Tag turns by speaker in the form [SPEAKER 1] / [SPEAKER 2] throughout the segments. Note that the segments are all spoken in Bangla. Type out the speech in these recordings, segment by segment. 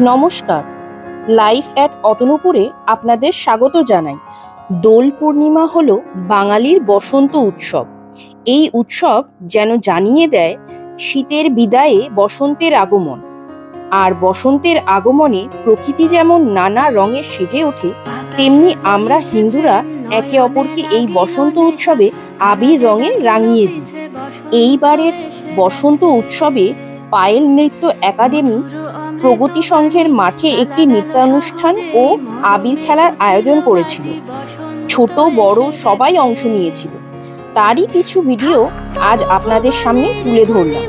[SPEAKER 1] নমস্কার, লাইফ অ্যাট অতনুপুরে আপনাদের স্বাগত জানাই। দোল পূর্ণিমা হলো বাঙালির বসন্ত উৎসব। এই উৎসব যেন জানিয়ে দেয় শীতের বিদায়ে বসন্তের আগমন। আর বসন্তের আগমনে প্রকৃতি যেমন নানা রঙে সেজে ওঠে, তেমনি আমরা হিন্দুরা একে অপরকে এই বসন্ত উৎসবে আবির রঙে রাঙিয়ে দিই। এইবারের বসন্ত উৎসবে পায়েল নৃত্য একাডেমি প্রগতি সংঘের মাঠে একটি নৃত্যানুষ্ঠান ও আবির খেলার আয়োজন করেছিল। ছোট বড় সবাই অংশ নিয়েছিল। তারই কিছু ভিডিও আজ আপনাদের সামনে তুলে ধরলাম।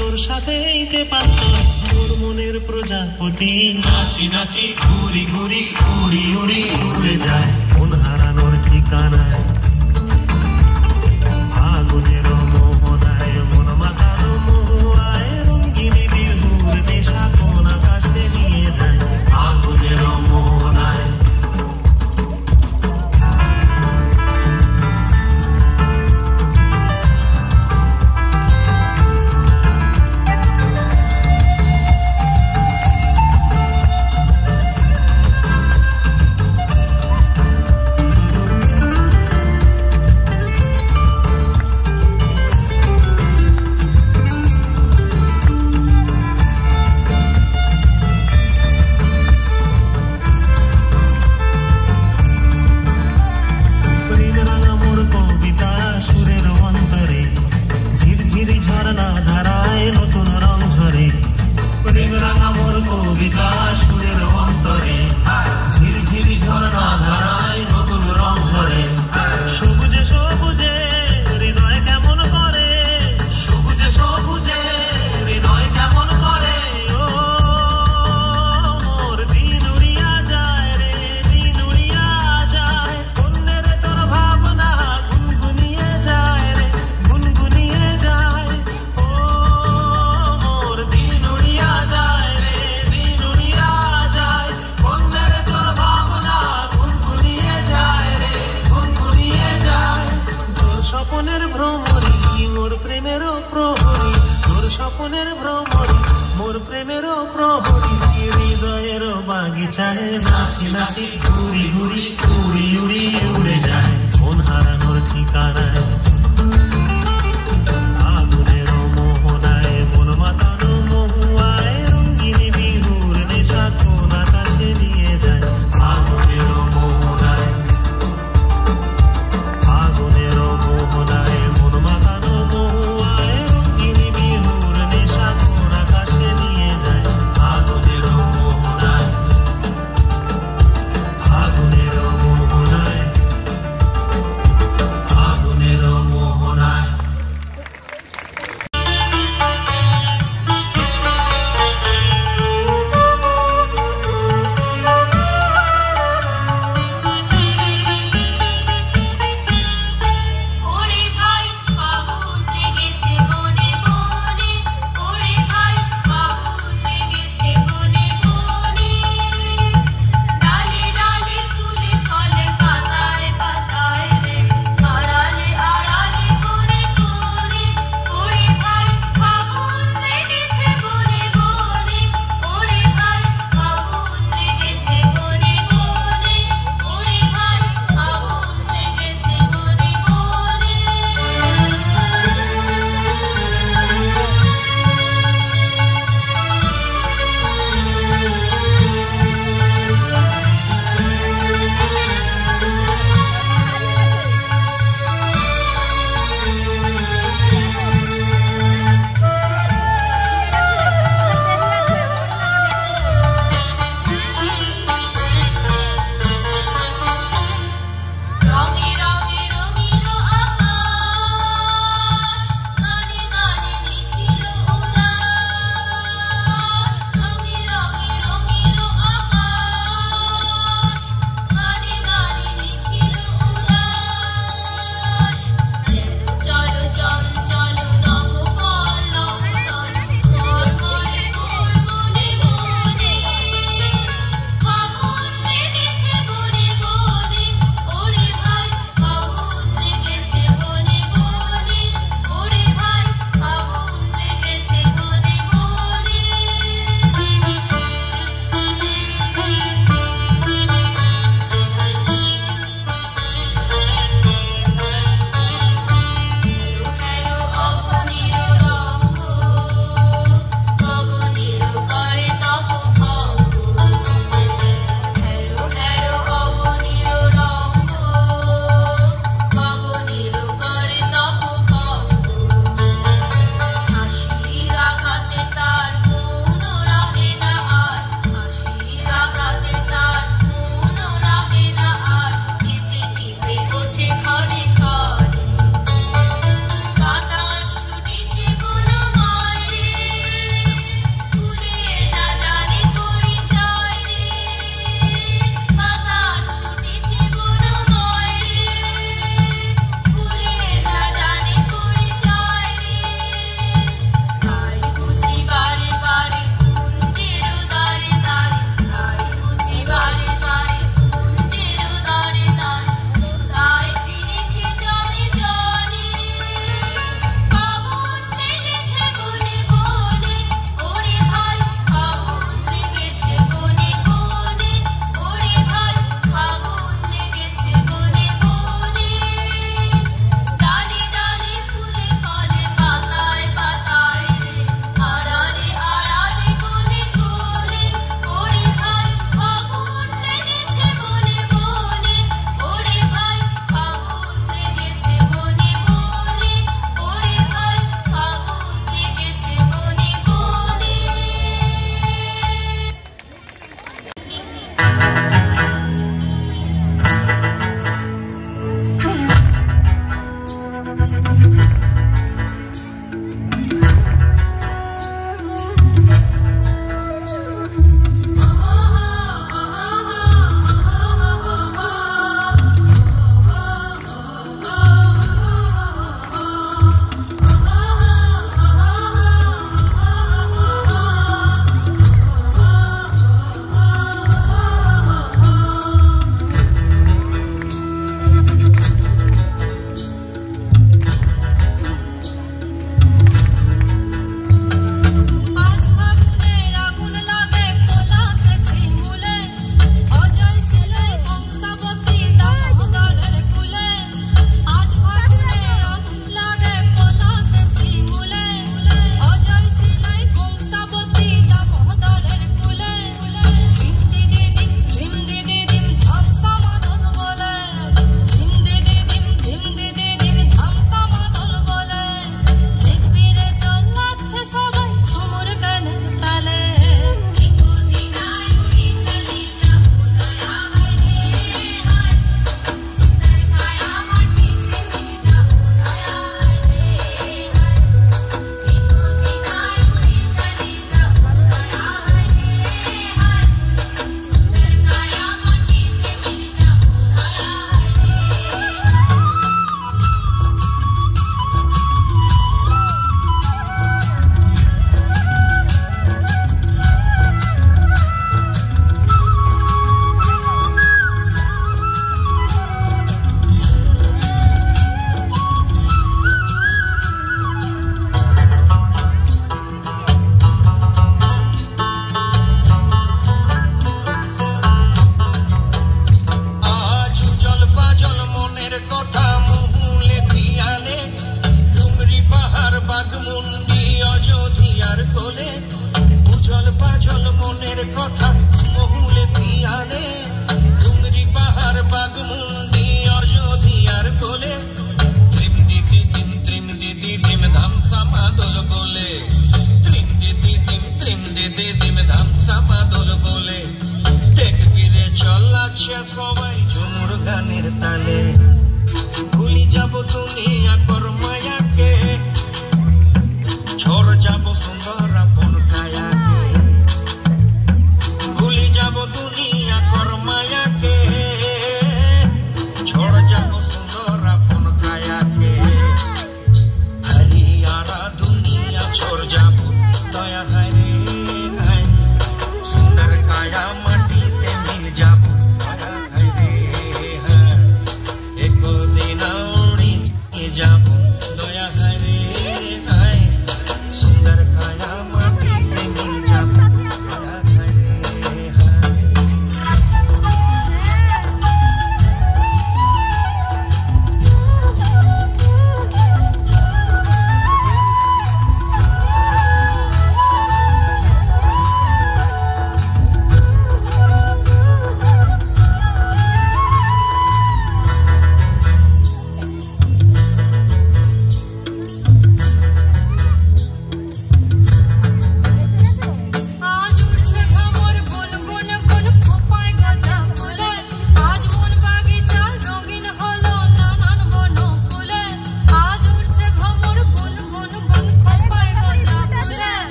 [SPEAKER 2] তোর সাথে মোর মনের প্রজাপতি নাচি নাচি ঘুরি ঘুরি উড়ি উড়ি উড়ে যায় মন হারানোর ঠিকানা স্বপ্নের ভ্রমরি মোর প্রেমেরও প্রহরী হৃদয়েরও বাগিচায় নাচি নাচি ঘুরি ঘুরি উড়ি উড়ি উড়ে যায় মন হারানোর ঠিকানায় আগুনেরও মোহনায় মন মাতানো মহুয়ায় রঙ্গিনী বিহুর নেশা কোন আকাশে নিয়ে যায় আগুনেরও মোহনায় মন মাতানো মহুয়ায় রঙ্গিনী বিহুর নেশা কোন আকাশে নিয়ে যায় আগুনেরও মোহনায়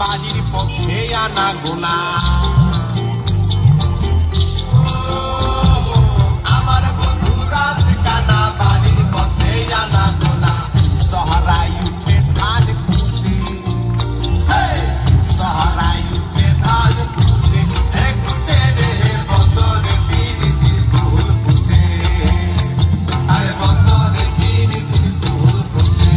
[SPEAKER 3] বাড়ির পথে আনা গোনা আমার বন্ধু রাত কানা বাড়ির পথে আনা গোনা সহারায় উঠে ধান কুটে সহারায় উঠে ধান কুটে কুটে রে বদরে তীর তীর ফুল ফুটে আরে বদরে তীর তীর ফুল ফুটে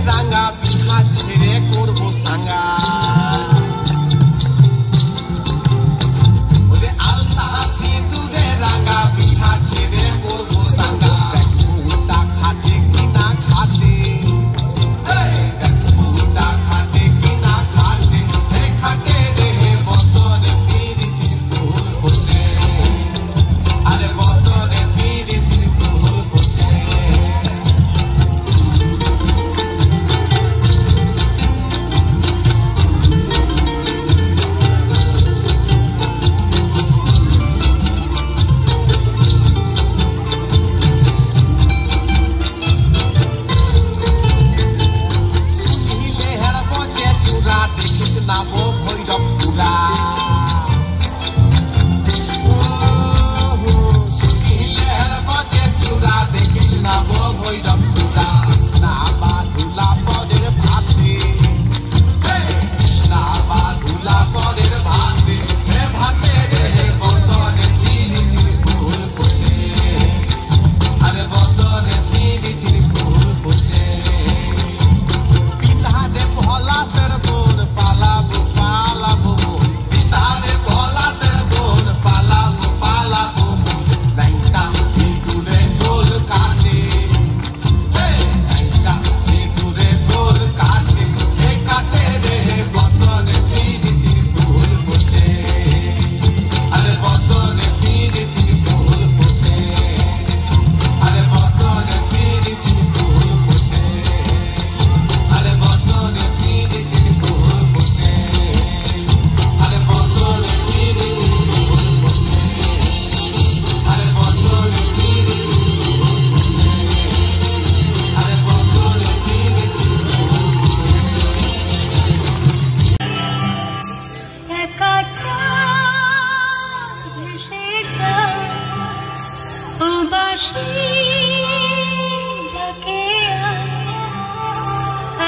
[SPEAKER 3] রাঙা পিঠা ছেড়ে করবো সাঙ্গা ওরে আলতা হাসি দূরে রাঙা পিঠা ছেড়ে করবো সাঙ্গা দেখবুটা খাটে কিনা খাটে দেখবুটা খাটে কিনা খাটে খাটে রে বদরে তীর তীর ফুল ফোটে আরে বদরে তীর তীর ফুল ফোটে দেখিস নাম ভৈরব পুরা সুখিলের বজে চূড়া দেখিস নাম ভৈরব পুরা না বাধুলা পদের ভাতে না বাধুলা পদের ভাতে ভাতে রে বদরে তীর তীর ফুল ফোটে আরে বদরে তীর তীর ফুল ফোটে পিতারে ভোলা সের বোন পালাবো পালাবো পিতারে ভোলা সের বোন পালাবো পালাবো নাইটা দূরে ঢোল কাটে নাইটা দূরে ঢোল কাটে কাটে রে বদরে তীর তীর ফুল ফোটে আরে বদরে তীর তীর ফুল ফোটে আরে বদরে তীর তীর ফুল ফোটে আরে বদরে তীর তীর ফুল ফোটে আরে বদরে তীর তীর ফুল ফোটে আরে বদরে তীর তীর ফুল ফোটে আরে বদরে তীর
[SPEAKER 4] একা চাঁদ ভেসে যায় ও বাঁশি ডাকে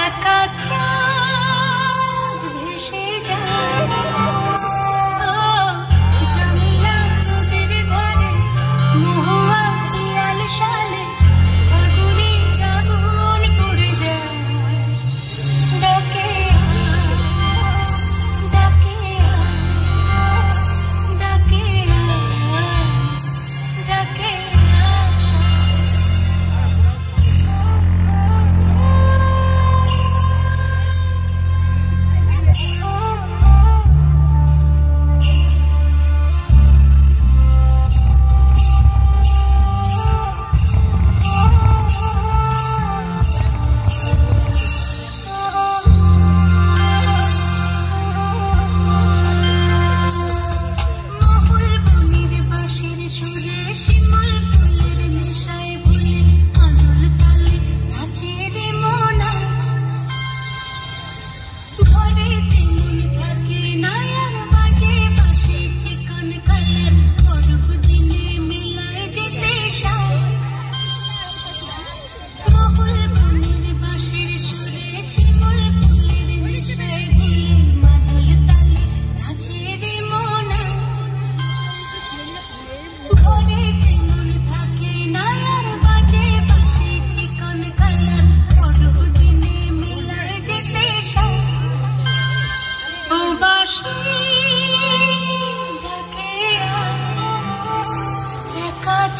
[SPEAKER 4] একা চাঁদ ভেসে যায় ও জমিলা নদীর ধারে মহুয়া পিয়াল শালে আগুনে আগুন পড়ে যায় ডাকে ডাকে ডাকে ডাকে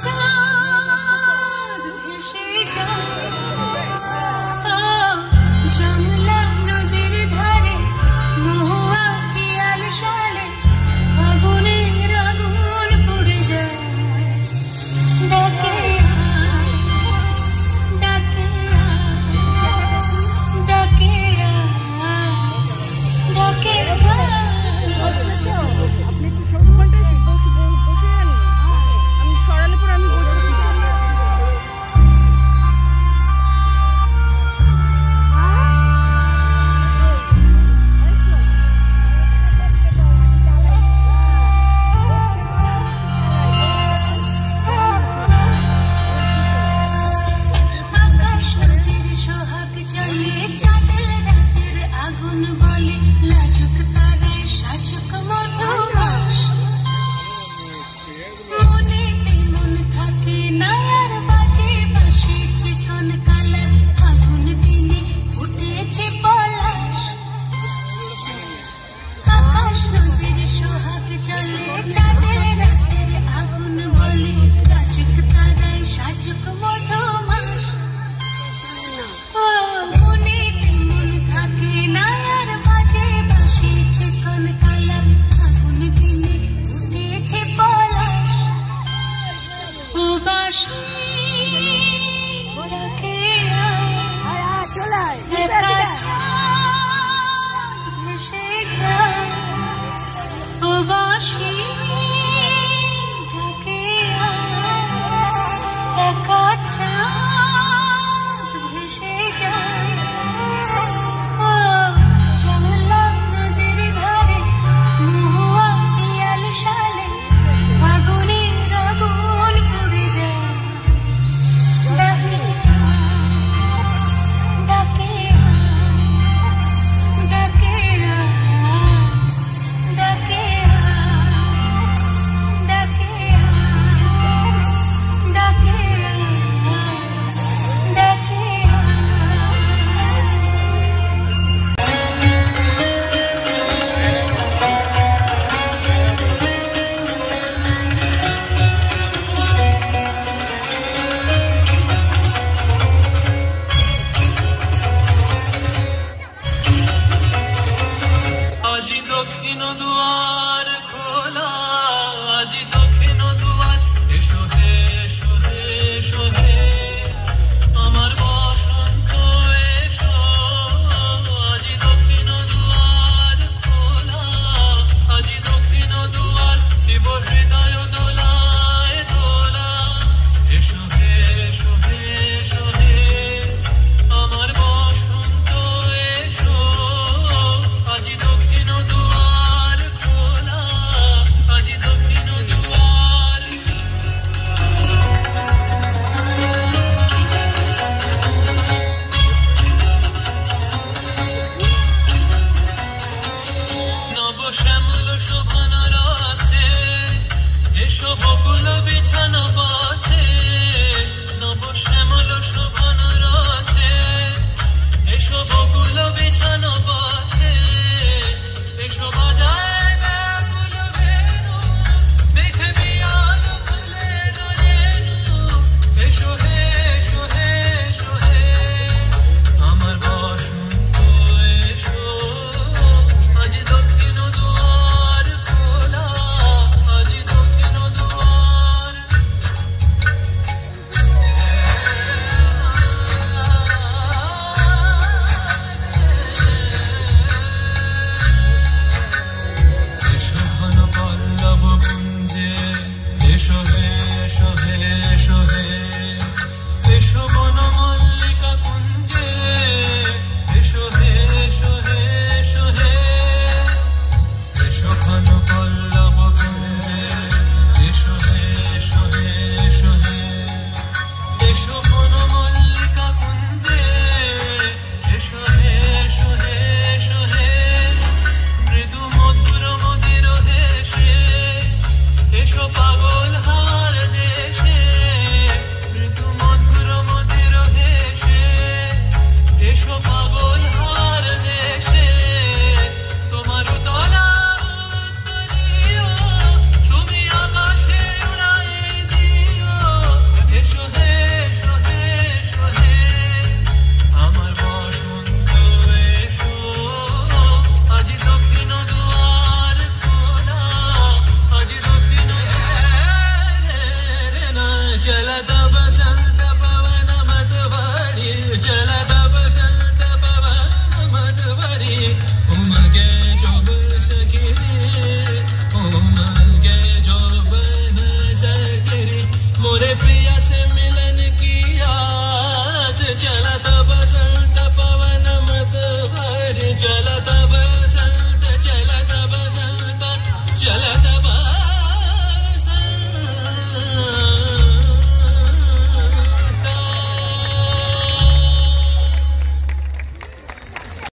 [SPEAKER 4] চাঁদ ভেসে যায় জমলা নদীর ধারে মহুয়া পিয়াল শালে ঢাকে প্রাণ।
[SPEAKER 5] আপনি একটু ওখানটায় বসে যান না। আমি সরালে পরে আমি বসবো।
[SPEAKER 4] আকাশ নদীর সোহাগ জলে চাঁদের রাতের আগুন বলে লাজুক তারায় সাজুক মধুমাস। মনেতে মন থাকে না আর বাজে বাঁশি চিকন কালার আগুন দিনে উঠেছে পলাশ। আকাশ নদীর সোহাগ জলে চাঁদের রাতের আগুন বলে লাজুক তারায় সাজুক মধুমাস। মনেতে মন থাকে না আর বাজে বাঁশি চিকন কালার আগুন দিনে উঠেছে পলাশ। ও বাঁশি ডাকে একা চাঁদ ভেসে যায়। ও বাঁশি ডাকে একা চাঁদ ভেসে যায়। ও জংলা নদীর ধারে মহুয়া পিয়াল শালে আগুনের আগুন পড়ে যায়। ডাকে ডাকে ডাকে ডাকে ডাকে ডাকে ডাকে।
[SPEAKER 2] আজি দক্ষিণ দুয়ার খোলা, আজি দক্ষিণ দুয়ার, এসো হে এসো হে এসো হে আমার বসন্ত এসো। আজি দক্ষিণ দুয়ার খোলা, আজি দক্ষিণ দুয়ার, দিব হৃদয় দোলায় দোলা। এসো হে এসো হে এসো হে আমার বসন্ত এসো। আজি দক্ষিণ দুয়ার খোলা, আজি দক্ষিণ দুয়ার। নব শ্যামল শোভন রাতে এসো বকুল বিছানো পথে। নব শ্যামল শোভন রাতে এসো বকুল বিছানো পথে।